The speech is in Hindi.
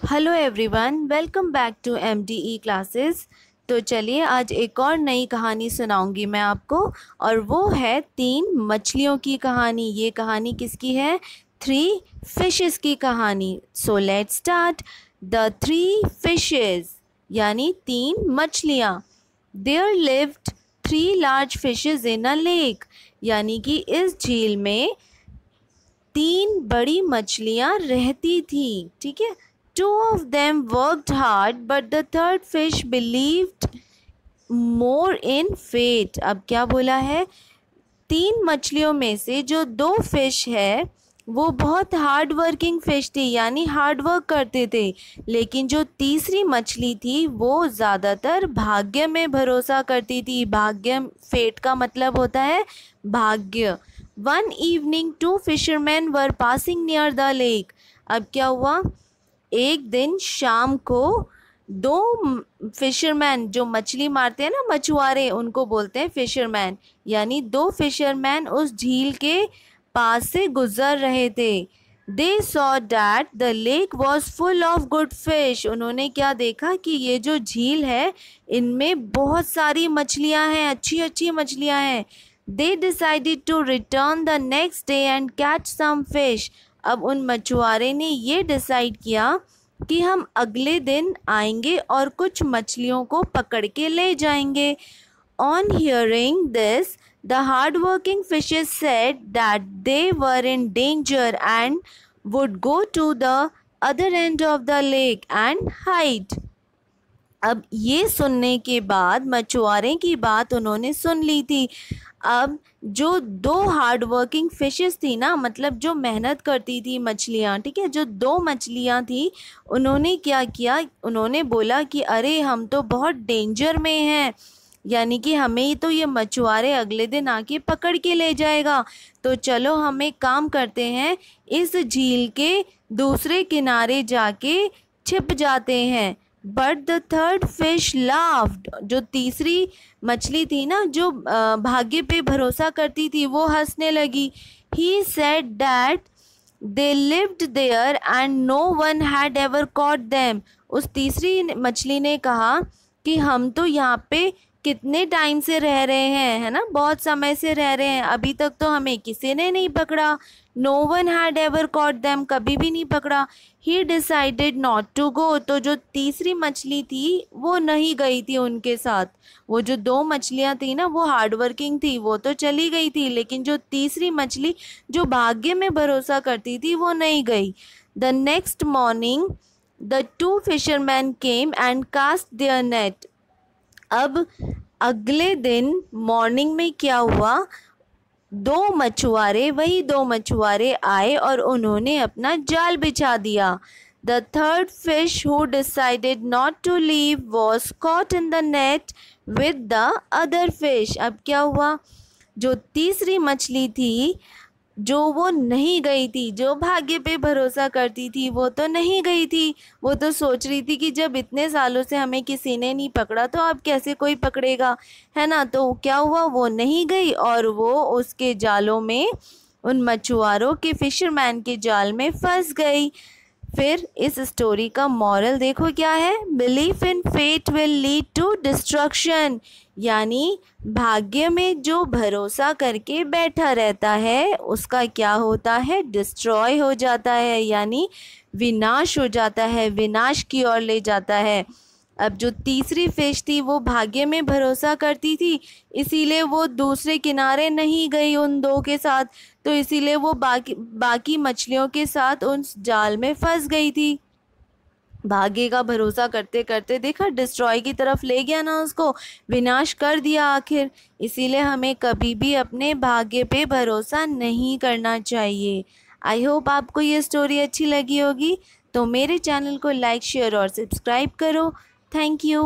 Hello everyone, welcome back to MDE classes. तो चलिए आज एक और नई कहानी सुनाऊंगी मैं आपको, और वो है 3 मछलियों की कहानी। ये कहानी किसकी है? 3 फिशेस की कहानी। So let's start. The 3 fishes यानी 3 मछलियाँ। There lived 3 large fishes in a lake, यानी कि इस झील में 3 बड़ी मछलियाँ रहती थी। ठीक है। 2 of them worked hard, but the third fish believed more in fate. अब क्या बोला है? 3 मछलियों में से जो 2 फिश है वो बहुत हार्ड वर्किंग फिश थी, यानी हार्ड वर्क करते थे। लेकिन जो तीसरी मछली थी वो ज़्यादातर भाग्य में भरोसा करती थी। भाग्य, फेट का मतलब होता है भाग्य। One evening 2 fishermen were passing near the lake. अब क्या हुआ? एक दिन शाम को 2 फिशरमैन, जो मछली मारते हैं ना, मछुआरे, उनको बोलते हैं फिशरमैन, यानी 2 फिशरमैन उस झील के पास से गुजर रहे थे। They saw that the lake was full of good fish. उन्होंने क्या देखा कि ये जो झील है इनमें बहुत सारी मछलियां हैं, अच्छी अच्छी मछलियां हैं। They decided to return the next day and catch some fish. अब उन मछुआरे ने ये डिसाइड किया कि हम अगले दिन आएंगे और कुछ मछलियों को पकड़ के ले जाएंगे। On hearing this, the hardworking fishes said that they were in danger and would go to the other end of the lake and hide. अब ये सुनने के बाद मछुआरे की बात उन्होंने सुन ली थी। अब जो 2 हार्ड वर्किंग फिशेस थी ना, मतलब जो मेहनत करती थी मछलियाँ, ठीक है, जो 2 मछलियाँ थी, उन्होंने क्या किया? उन्होंने बोला कि अरे हम तो बहुत डेंजर में हैं, यानी कि हमें ही तो ये मछुआरे अगले दिन आके पकड़ के ले जाएगा। तो चलो हम एक काम करते हैं, इस झील के दूसरे किनारे जाके छिप जाते हैं। But the third fish laughed. जो तीसरी मछली थी ना, जो भाग्य पे भरोसा करती थी, वो हंसने लगी। He said that they lived there and no one had ever caught them. उस तीसरी मछली ने कहा कि हम तो यहाँ पे कितने टाइम से रह रहे हैं, है ना, बहुत समय से रह रहे हैं, अभी तक तो हमें किसी ने नहीं पकड़ा। No one had ever caught them, कभी भी नहीं पकड़ा। He decided not to go. तो जो तीसरी मछली थी वो नहीं गई थी उनके साथ। वो जो 2 मछलियाँ थी ना, वो हार्ड वर्किंग थी, वो तो चली गई थी, लेकिन जो तीसरी मछली जो भाग्य में भरोसा करती थी वो नहीं गई। The next morning the 2 fisherman came and cast their net. अब अगले दिन मॉर्निंग में क्या हुआ? 2 मछुआरे आए और उन्होंने अपना जाल बिछा दिया। The third fish who decided not to leave was caught in the net with the other fish. अब क्या हुआ? जो तीसरी मछली थी, जो वो नहीं गई थी, जो भाग्य पे भरोसा करती थी, वो तो नहीं गई थी। वो तो सोच रही थी कि जब इतने सालों से हमें किसी ने नहीं पकड़ा तो अब कैसे कोई पकड़ेगा, है ना। तो क्या हुआ? वो नहीं गई और वो उसके जालों में, उन मछुआरों के, फिशरमैन के जाल में फंस गई। फिर इस स्टोरी का मॉरल देखो क्या है? Belief in fate will lead to destruction. यानी भाग्य में जो भरोसा करके बैठा रहता है उसका क्या होता है? डिस्ट्रॉय हो जाता है, यानी विनाश हो जाता है, विनाश की ओर ले जाता है। अब जो तीसरी फिश थी वो भाग्य में भरोसा करती थी, इसीलिए वो दूसरे किनारे नहीं गई उन 2 के साथ, तो इसीलिए वो बाकी मछलियों के साथ उस जाल में फंस गई थी। भाग्य का भरोसा करते करते देखा, डिस्ट्रॉय की तरफ ले गया ना, उसको विनाश कर दिया आखिर। इसीलिए हमें कभी भी अपने भाग्य पे भरोसा नहीं करना चाहिए। आई होप आपको ये स्टोरी अच्छी लगी होगी, तो मेरे चैनल को लाइक, शेयर और सब्सक्राइब करो। Thank you.